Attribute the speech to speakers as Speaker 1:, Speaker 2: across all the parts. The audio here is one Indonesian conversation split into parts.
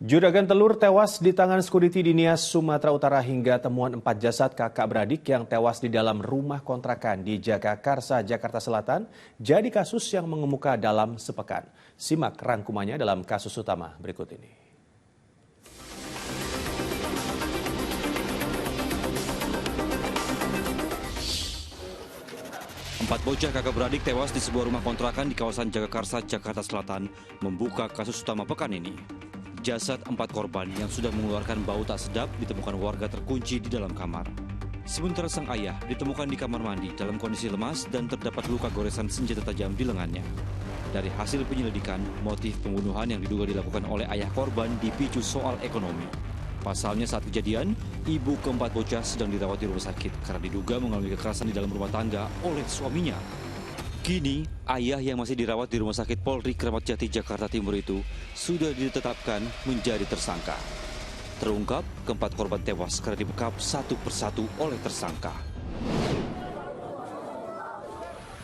Speaker 1: Juragan telur tewas di tangan sekuriti di Nias, Sumatera Utara hingga temuan 4 jasad kakak beradik yang tewas di dalam rumah kontrakan di Jagakarsa, Jakarta Selatan jadi kasus yang mengemuka dalam sepekan. Simak rangkumannya dalam kasus utama berikut ini.
Speaker 2: Empat bocah kakak beradik tewas di sebuah rumah kontrakan di kawasan Jagakarsa, Jakarta Selatan membuka kasus utama pekan ini. Jasad 4 korban yang sudah mengeluarkan bau tak sedap ditemukan warga terkunci di dalam kamar. Sementara sang ayah ditemukan di kamar mandi dalam kondisi lemas dan terdapat luka goresan senjata tajam di lengannya. Dari hasil penyelidikan, motif pembunuhan yang diduga dilakukan oleh ayah korban dipicu soal ekonomi. Pasalnya saat kejadian, ibu keempat bocah sedang dirawat di rumah sakit karena diduga mengalami kekerasan di dalam rumah tangga oleh suaminya. Kini, ayah yang masih dirawat di Rumah Sakit Polri Kramat Jati, Jakarta Timur itu sudah ditetapkan menjadi tersangka. Terungkap, keempat korban tewas karena dibekap satu persatu oleh tersangka.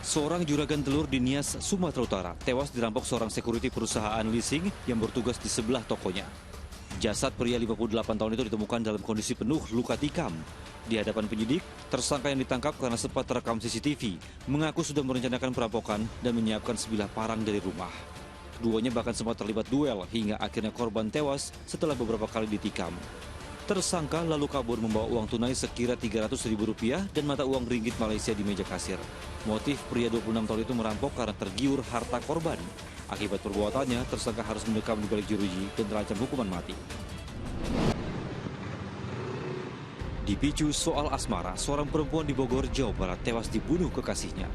Speaker 2: Seorang juragan telur di Nias, Sumatera Utara, tewas dirampok seorang sekuriti perusahaan leasing yang bertugas di sebelah tokonya. Jasad pria 58 tahun itu ditemukan dalam kondisi penuh luka tikam. Di hadapan penyidik, tersangka yang ditangkap karena sempat terekam CCTV mengaku sudah merencanakan perampokan dan menyiapkan sebilah parang dari rumah. Keduanya bahkan sempat terlibat duel hingga akhirnya korban tewas setelah beberapa kali ditikam. Tersangka lalu kabur membawa uang tunai sekira Rp300.000 dan mata uang ringgit Malaysia di meja kasir. Motif pria 26 tahun itu merampok karena tergiur harta korban. Akibat perbuatannya, tersangka harus mendekam di balik jeruji dan terancam hukuman mati. Dipicu soal asmara, seorang perempuan di Bogor, Jawa Barat tewas dibunuh kekasihnya.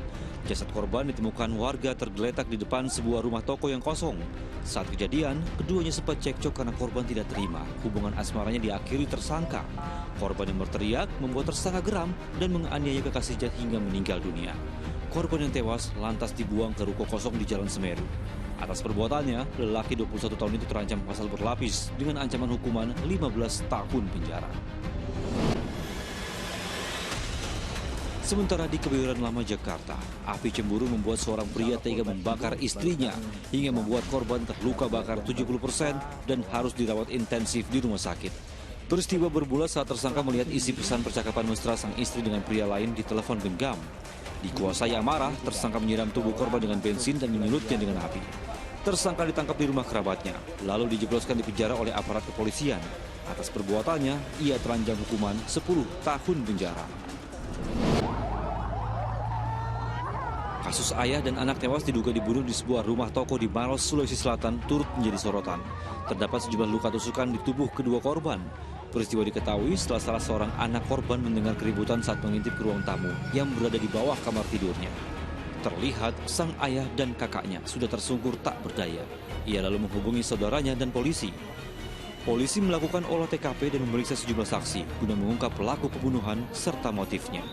Speaker 2: Jasad korban ditemukan warga tergeletak di depan sebuah rumah toko yang kosong. Saat kejadian, keduanya sempat cekcok karena korban tidak terima. Hubungan asmaranya diakhiri tersangka. Korban yang berteriak membuat tersangka geram dan menganiaya kekasihnya hingga meninggal dunia. Korban yang tewas lantas dibuang ke ruko kosong di Jalan Semeru. Atas perbuatannya, lelaki 21 tahun itu terancam pasal berlapis dengan ancaman hukuman 15 tahun penjara. Sementara di Kebayoran Lama, Jakarta, api cemburu membuat seorang pria tega membakar istrinya hingga membuat korban terluka bakar 70% dan harus dirawat intensif di rumah sakit. Peristiwa bermula saat tersangka melihat isi pesan percakapan mesra sang istri dengan pria lain di telepon genggam. Dikuasai amarah, tersangka menyiram tubuh korban dengan bensin dan menyulutnya dengan api. Tersangka ditangkap di rumah kerabatnya, lalu dijebloskan di penjara oleh aparat kepolisian. Atas perbuatannya, ia terancam hukuman 10 tahun penjara. Kasus ayah dan anak tewas diduga dibunuh di sebuah rumah toko di Maros, Sulawesi Selatan turut menjadi sorotan. Terdapat sejumlah luka tusukan di tubuh kedua korban. Peristiwa diketahui setelah salah seorang anak korban mendengar keributan saat mengintip ke ruang tamu yang berada di bawah kamar tidurnya. Terlihat sang ayah dan kakaknya sudah tersungkur tak berdaya. Ia lalu menghubungi saudaranya dan polisi. Polisi melakukan olah TKP dan memeriksa sejumlah saksi guna mengungkap pelaku pembunuhan serta motifnya.